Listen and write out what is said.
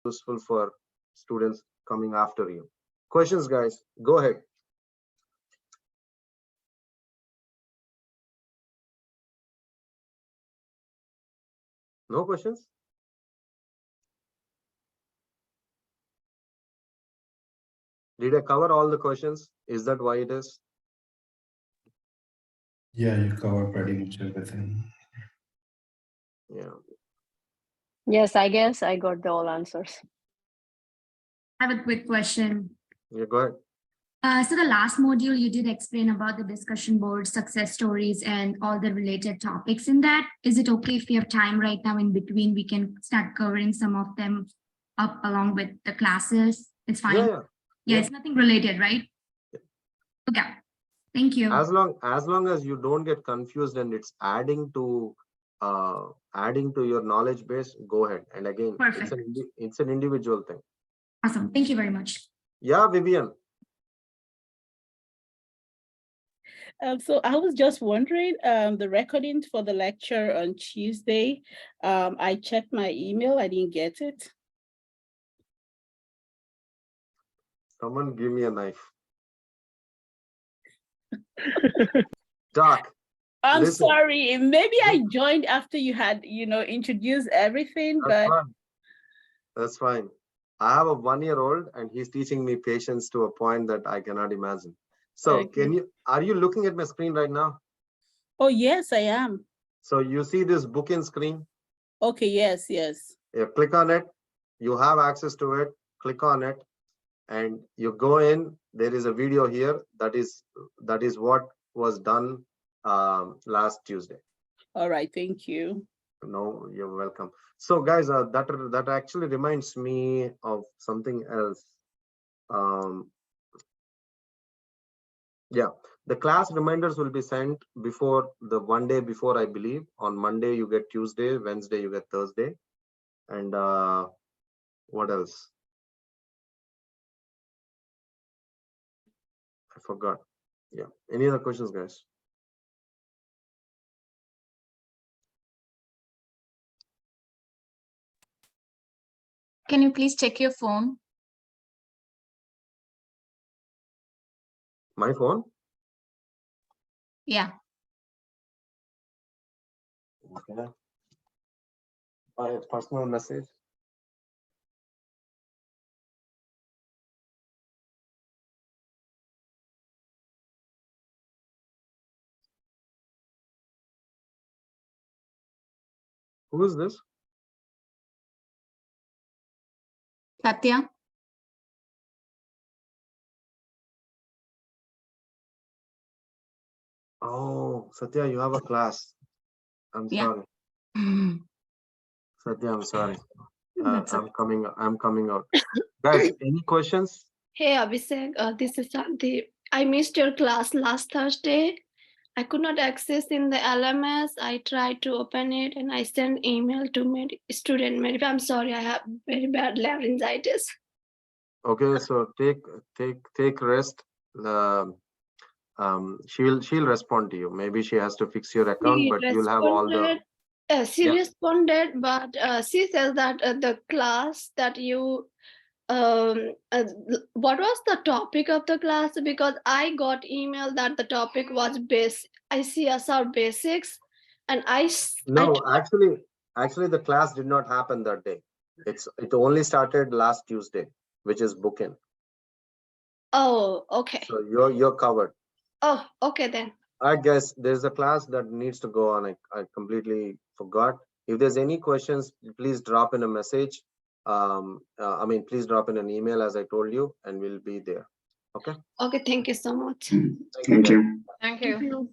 useful for students coming after you. Questions, guys? Go ahead. No questions? Did I cover all the questions? Is that why it is? Yeah, you covered pretty much everything. Yeah. Yes, I guess I got all answers. I have a quick question. Yeah, go ahead. So the last module you did explain about the discussion board, success stories, and all the related topics in that. Is it okay if we have time right now in between, we can start covering some of them up along with the classes? It's fine. Yeah. It's nothing related, right? Okay. Thank you. As long as you don't get confused and it's adding to your knowledge base, go ahead. And again, Perfect. it's an individual thing. Awesome. Thank you very much. Yeah, Vivian. So I was just wondering, the recording for the lecture on Tuesday, I checked my email, I didn't get it. Someone give me a knife. Doc. I'm listen. sorry, maybe I joined after you had, introduced everything, That's but fine. That's fine. I have a 1-year-old and he's teaching me patience to a point that I cannot imagine. So Okay. are you looking at my screen right now? Oh, yes, I am. So you see this booking screen? Okay, yes. You click on it, you have access to it, click on it, and you go in. There is a video here that is what was done last Tuesday. All right, thank you. No, you're welcome. So guys, that actually reminds me of something else. Yeah, the class reminders will be sent before the one day before, I believe. On Monday you get Tuesday, Wednesday you get Thursday, and what else? I forgot. Yeah. Any other questions, guys? Can you please check your phone? My phone? Yeah. Okay. My personal message. Who is this? Satya? Oh, Satya, you have a class. I'm Yeah. sorry. Satya, I'm sorry. That's I'm coming out. Guys, any questions? Hey Abhishek, this is Shanti. I missed your class last Thursday. I could not access in the LMS. I tried to open it and I sent email to student MediPharm. I'm sorry, I have very bad laryngitis. Okay, so take rest. She'll respond to you. Maybe she has to fix your account, but you'll have all the. She responded, but she says that the class that you what was the topic of the class? Because I got email that the topic was ICSR basics, and No, actually the class did not happen that day. It only started last Tuesday, which is booking. Oh, okay. So you're covered. Oh, okay then. I guess there's a class that needs to go on. I completely forgot. If there's any questions, please drop in a message. Please drop in an email as I told you, and we'll be there. Okay. Okay, thank you so much. Thank you. Thank you.